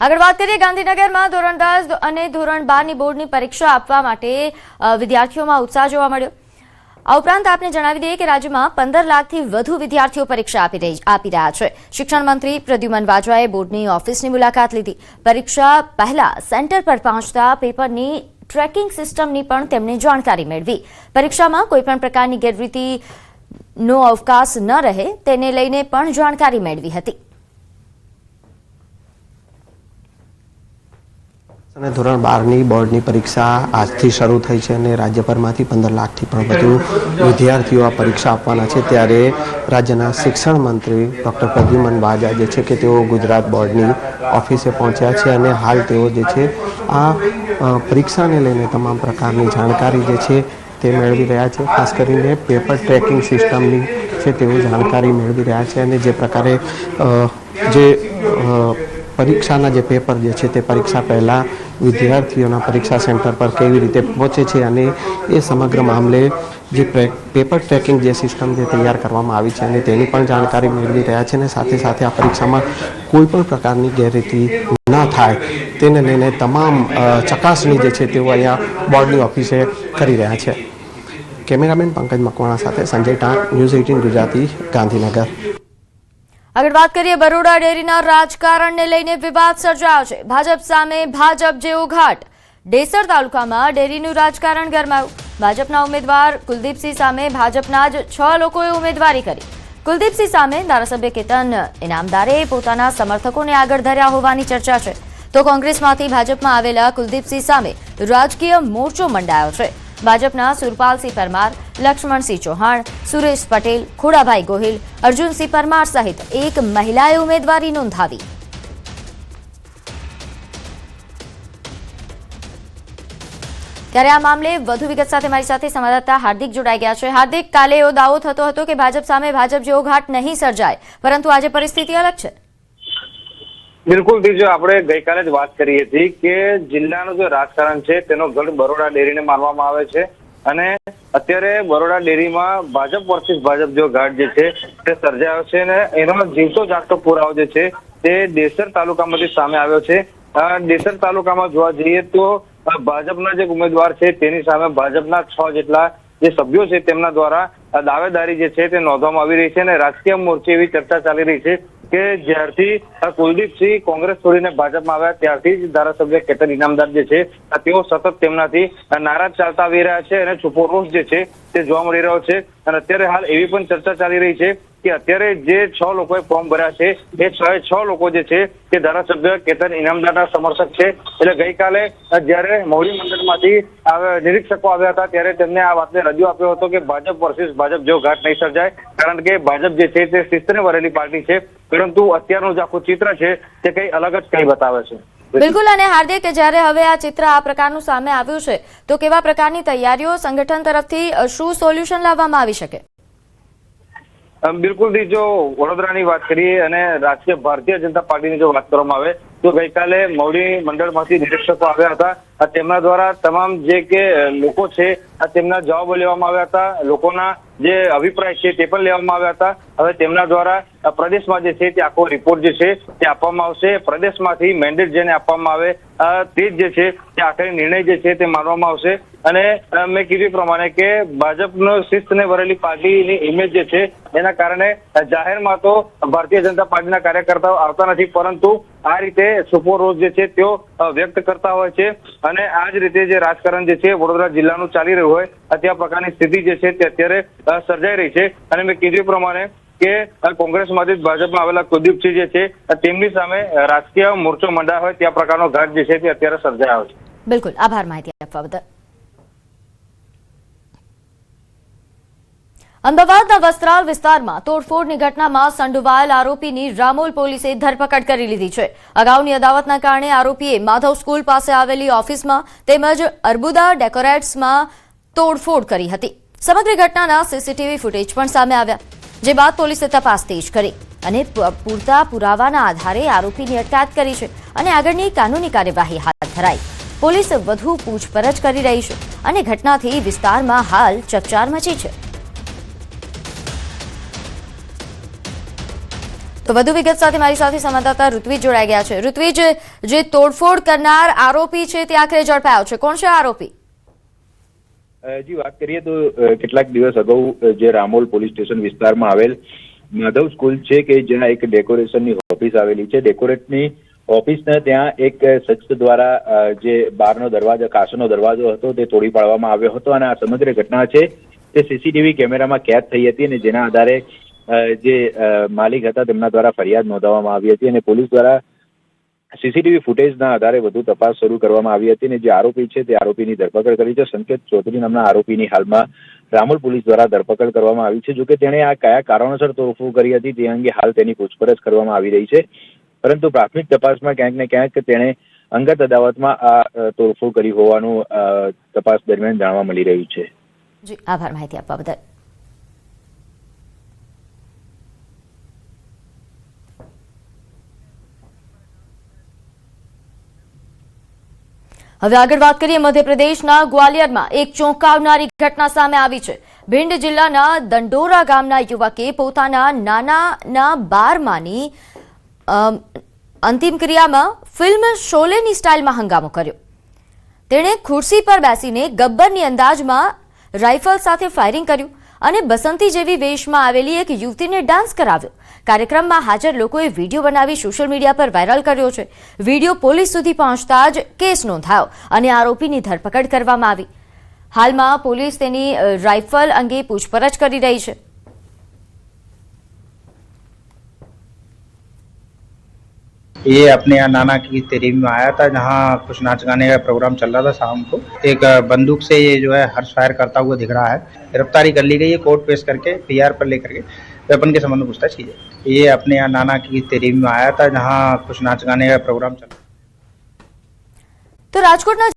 આગળ વાત કરીએ ગાંધીનગરમાં ધોરણ 10 અને ધોરણ 12ની બોર્ડની પરીક્ષા આપવા માટે વિદ્યાર્થીઓમાં ઉત્સાહ જોવા મળ્યો। આ ઉપરાંત આપને જણાવી દઈએ કે રાજ્યમાં 15 લાખથી વધુ વિદ્યાર્થીઓ પરીક્ષા આપી રહ્યા છે। શિક્ષણ મંત્રી પ્રદ્યુમન વાજાએ બોર્ડની ઓફિસની મુલાકાત લીધી। પરીક્ષા પહેલા સેન્ટર પર પહોંચતા પેપરની ટ્રેકિંગ સિસ્ટમની પણ તેમણે જાણકારી મેળવી। પરીક્ષામાં કોઈપણ પ્રકારની ગેરરીતિનો અવકાશ ન રહે તેને લઈને પણ જાણકારી મેળવી હતી। અને ધોરણ 12ની બોર્ડની પરીક્ષા આજથી શરૂ થઈ છે અને રાજ્યભરમાંથી 15 લાખથી પણ વધુ વિદ્યાર્થીઓ આ પરીક્ષા આપવાના છે। ત્યારે રાજ્યના શિક્ષણ મંત્રી ડૉક્ટર પ્રદ્યુમન વાજા જે છે કે તેઓ ગુજરાત બોર્ડની ઓફિસે પહોંચ્યા છે અને હાલ તેઓ જે છે આ પરીક્ષાને લઈને તમામ પ્રકારની જાણકારી જે છે તે મેળવી રહ્યા છે। ખાસ કરીને પેપર ટ્રેકિંગ સિસ્ટમની છે તેઓ જાણકારી મેળવી રહ્યા છે અને જે પ્રકારે પરીક્ષાના જે પેપર જે છે તે પરીક્ષા પહેલાં વિદ્યાર્થીઓના પરીક્ષા સેન્ટર પર કેવી રીતે પહોંચે છે અને એ સમગ્ર મામલે જે પેપર ટ્રેકિંગ જે સિસ્ટમ જે તૈયાર કરવામાં આવી છે અને તેની પણ જાણકારી મેળવી રહ્યા છે અને સાથે સાથે આ પરીક્ષામાં કોઈ પણ પ્રકારની ગેરરીતિ ન થાય તેને લઈને તમામ ચકાસણી જે છે તેઓ અહીંયા બોર્ડની ઓફિસે કરી રહ્યા છે। કેમેરામેન પંકજ મકવાણા સાથે સંજય ટાંક, ન્યૂઝ 18 ગુજરાતી, ગાંધીનગર। આગળ વાત કરીએ બરોડા ડેરીના રાજકારણને લઈને વિવાદ સર્જાયો છે। ભાજપ સામે ભાજપ જેવો ઘાટ। ડેસર તાલુકામાં ડેરીનું રાજકારણ ગરમાયું। ભાજપના ઉમેદવાર કુલદીપસિંહ સામે ભાજપના જ 6 લોકોએ ઉમેદવારી કરી। કુલદીપસિંહ સામે ધારાસભ્ય કેતન ઇનામદારે પોતાના સમર્થકોને આગળ ધર્યા હોવાની ચર્ચા છે। તો કોંગ્રેસમાંથી ભાજપમાં આવેલા કુલદીપસિંહ સામે રાજકીય મોરચો મંડાયો છે। ભાજપના સુરપાલસિંહ પરમાર, લક્ષ્મણસિંહ ચૌહાણ, સુરેશ પટેલ, ખોડાભાઈ ગોહિલ, અર્જુનસિંહ પરમાર સહિત એક મહિલાએ ઉમેદવારી નોંધાવી। ત્યારે આ મામલે વધુ વિગત સાથે મારી સાથે સંવાદદાતા હાર્દિક જોડાઈ ગયા છે। હાર્દિક, કાલે એવો દાવો થતો હતો કે ભાજપ સામે ભાજપ જેવો ઘાટ નહીં સર્જાય, પરંતુ આજે પરિસ્થિતિ અલગ છે। બિલકુલ જો આપણે ગઈકાલે જ વાત કરી હતી કે જિલ્લાનું જે રાજકારણ છે તેનો ગઢ બરોડા ડેરીને માનવામાં આવે છે અને અત્યારે બરોડા ડેરીમાં ભાજપ વર્સિસ ભાજપ જો ઘાટ જે છે તે સર્જાયો છે અને એનો જીવતો જાગતો પુરાવો જે છે તે ડેસર તાલુકામાંથી સામે આવ્યો છે। ડેસર તાલુકામાં જોવા જઈએ તો ભાજપના જે ઉમેદવાર છે તેની સામે ભાજપના 6 જેટલા જે સભ્યો છે તેમના દ્વારા દાવેદારી જે છે તે નોંધવામાં આવી રહી છે અને રાજકીય મોરચે એવી ચર્ચા ચાલી રહી છે કે જ્યારથી કુલદીપસિંહ કોંગ્રેસ છોડીને ભાજપમાં આવ્યા ત્યારથી જ ધારાસભ્ય કેતન ઇનામદાર જે છે તેઓ સતત તેમનાથી નારાજ ચાલતા આવી રહ્યા છે અને છુપો રોષ જે છે તે જોવા મળી રહ્યો છે। અને અત્યારે હાલ એવી પણ ચર્ચા ચાલી રહી છે કે અત્યારે જે 6 લોકોએ ફોર્મ ભર્યા છે એ 6 લોકો જે છે તે ધારાસભ્ય કેતન ઇનામદારના સમર્થક છે। એટલે ગઈકાલે જ્યારે મૌરી મંડળમાંથી નિરીક્ષકો આવ્યા હતા ત્યારે તેમને આ વાતને રજૂ આપ્યો હતો કે ભાજપ વર્સિસ ભાજપ જેવો ઘાટ નહીં સર્જાય, કારણ કે ભાજપ જે છે તે શિસ્તને વરેલી પાર્ટી છે, પરંતુ અત્યારનું જે આખું ચિત્ર છે તે કંઈ અલગ જ કંઈ બતાવે છે। બિલકુલ, અને હાર્દિક, જ્યારે હવે આ ચિત્ર આ પ્રકારનું સામે આવ્યું છે તો કેવા પ્રકારની તૈયારીઓ સંગઠન તરફથી શું સોલ્યુશન લાવવામાં આવી શકે? બિલકુલ જો વડોદરાની વાત કરીએ અને રાષ્ટ્રીય ભારતીય જનતા પાર્ટીની જો વાત કરવામાં આવે તો ગઈકાલે મૌડી મંડળમાંથી નિરીક્ષકો આવ્યા હતા। તેમના દ્વારા તમામ જે કે લોકો છે તેમના જવાબો લેવામાં આવ્યા હતા, લોકોના જે અભિપ્રાય છે તે પણ લેવામાં આવ્યા હતા। હવે તેમના દ્વારા પ્રદેશમાં જે છે તે આખો રિપોર્ટ જે છે તે આપવામાં આવશે। પ્રદેશમાંથી મેન્ડેટ જેને આપવામાં આવે તે જ જે છે તે આખરી નિર્ણય જે છે તે માનવામાં આવશે। અને મેં કીધું પ્રમાણે કે ભાજપનો શિસ્તને વરેલી પાર્ટીની ઇમેજ જે છે એના કારણે જાહેરમાં તો ભારતીય જનતા પાર્ટીના કાર્યકર્તાઓ આવતા નથી, પરંતુ આ રીતે છુપો રોષ જે છે તેઓ વ્યક્ત કરતા હોય છે અને આ જ રીતે જે રાજકારણ જે છે વડોદરા જિલ્લાનું ચાલી રહ્યું હોય ત્યાં પ્રકારની સ્થિતિ જે છે તે અત્યારે સર્જાઈ રહી છે। અને મેં કીધું પ્રમાણે કે કોંગ્રેસમાંથી ભાજપમાં આવેલા કુલદીપસિંહ જે છે તેમની સામે રાજકીય મોરચો મંડાયો હોય ત્યાં પ્રકારનો ઘાટ જે છે તે અત્યારે સર્જાયો છે। બિલકુલ, આભાર માહિતી આપવા બદલ। અમદાવાદના વસ્ત્રાલ વિસ્તારમાં તોડફોડની ઘટનામાં સંડોવાયેલ આરોપીની રામોલ પોલીસે ધરપકડ કરી લીધી છે। અગાઉની અદાવતના કારણે આરોપીએ માધવ સ્કૂલ પાસે આવેલી ઓફિસમાં તેમજ અર્બુદા ડેકોરેટ્સમાં તોડફોડ કરી હતી। સમગ્ર ઘટનાના સીસીટીવી ફૂટેજ પણ સામે આવ્યા, જે બાદ પોલીસે તપાસ તેજ કરી અને પૂરતા પુરાવાના આધારે આરોપીની અટકાયત કરી છે અને આગળની કાનૂની કાર્યવાહી હાથ ધરાઈ। પોલીસ વધુ પૂછપરછ કરી રહી છે અને ઘટનાથી વિસ્તારમાં હાલ ચકચાર મચી છે। તો વધુ વિગત સાથે મારી સાથે સંવાદદાતા ઋત્વિજ જોડાઈ ગયા છે। ઋત્વિજ, જે તોડફોડ કરનાર આરોપી છે તે આખરે ઝડપાયો છે, કોણ છે આરોપી? જી વાત કરીએ તો કેટલાક દિવસ અગાઉ જે રામોલ પોલીસ સ્ટેશન વિસ્તારમાં આવેલ માધવ સ્કૂલ છે કે જ્યાં એક ડેકોરેશનની ઓફિસ આવેલી છે, ડેકોરેટની ઓફિસને ત્યાં એક શખ્સ દ્વારા જે બહારનો દરવાજો, કાચનો દરવાજો હતો તે તોડી પાડવામાં આવ્યો હતો અને આ સમગ્ર ઘટના છે તે સીસીટીવી કેમેરામાં કેદ થઈ હતી અને જેના આધારે જે માલિક હતા તેમના દ્વારા ફરિયાદ નોંધાવવામાં આવી હતી અને પોલીસ દ્વારા સીસીટીવી ફૂટેજના આધારે વધુ તપાસ શરૂ કરવામાં આવી હતી અને જે આરોપી છે તે આરોપીની ધરપકડ કરી છે। સંકેત ચૌધરી નામના આરોપીની હાલમાં રામોલ પોલીસ દ્વારા ધરપકડ કરવામાં આવી છે। જોકે તેણે આ કયા કારણોસર તોડફોડ કરી હતી તે અંગે હાલ તેની પૂછપરછ કરવામાં આવી રહી છે, પરંતુ પ્રાથમિક તપાસમાં ક્યાંક ને ક્યાંક તેણે અંગત અદાવતમાં આ તોડફોડ કરી હોવાનું તપાસ દરમિયાન જાણવા મળી રહ્યું છે। જી, આભાર માહિતી આપવા બદલ। હવે આગળ વાત કરીએ મધ્યપ્રદેશના ગ્વાલિયરમાં એક ચોંકાવનારી ઘટના સામે આવી છે। ભિંડ જિલ્લાના દંડોરા ગામના યુવકે પોતાના નાના બારમાની અંતિમ ક્રિયામાં ફિલ્મ શોલેની સ્ટાઇલમાં હંગામો કર્યો। તેણે ખુરશી પર બેસીને ગબ્બરની અંદાજમાં રાઇફલ સાથે ફાયરિંગ કર્યું અને બસંતી જેવી વેશમાં આવેલી એક યુવતીને ડાન્સ કરાવ્યો। કાર્યક્રમમાં હાજર લોકોએ વિડીયો બનાવી સોશિયલ મીડિયા પર વાયરલ કર્યો છે। વિડીયો પોલીસ સુધી પહોંચતા જ કેસ નોંધાયો અને આરોપીની ધરપકડ કરવામાં આવી। હાલમાં પોલીસ તેની રાઇફલ અંગે પૂછપરછ કરી રહી છે। ये अपने यहाँ नाना की तेरी में आया था, जहाँ कुछ नाच गाने का प्रोग्राम चल रहा था शाम को। एक बंदूक से ये जो है हर्ष फायर करता हुआ दिख रहा है। गिरफ्तारी कर ली गई है, कोर्ट पेश करके पीआर पर लेकर के वेपन के संबंध में पूछताछ की जाए। ये अपने यहाँ नाना की तेरी में आया था, जहाँ कुछ नाच गाने का प्रोग्राम चल रहा था। तो राजकोटના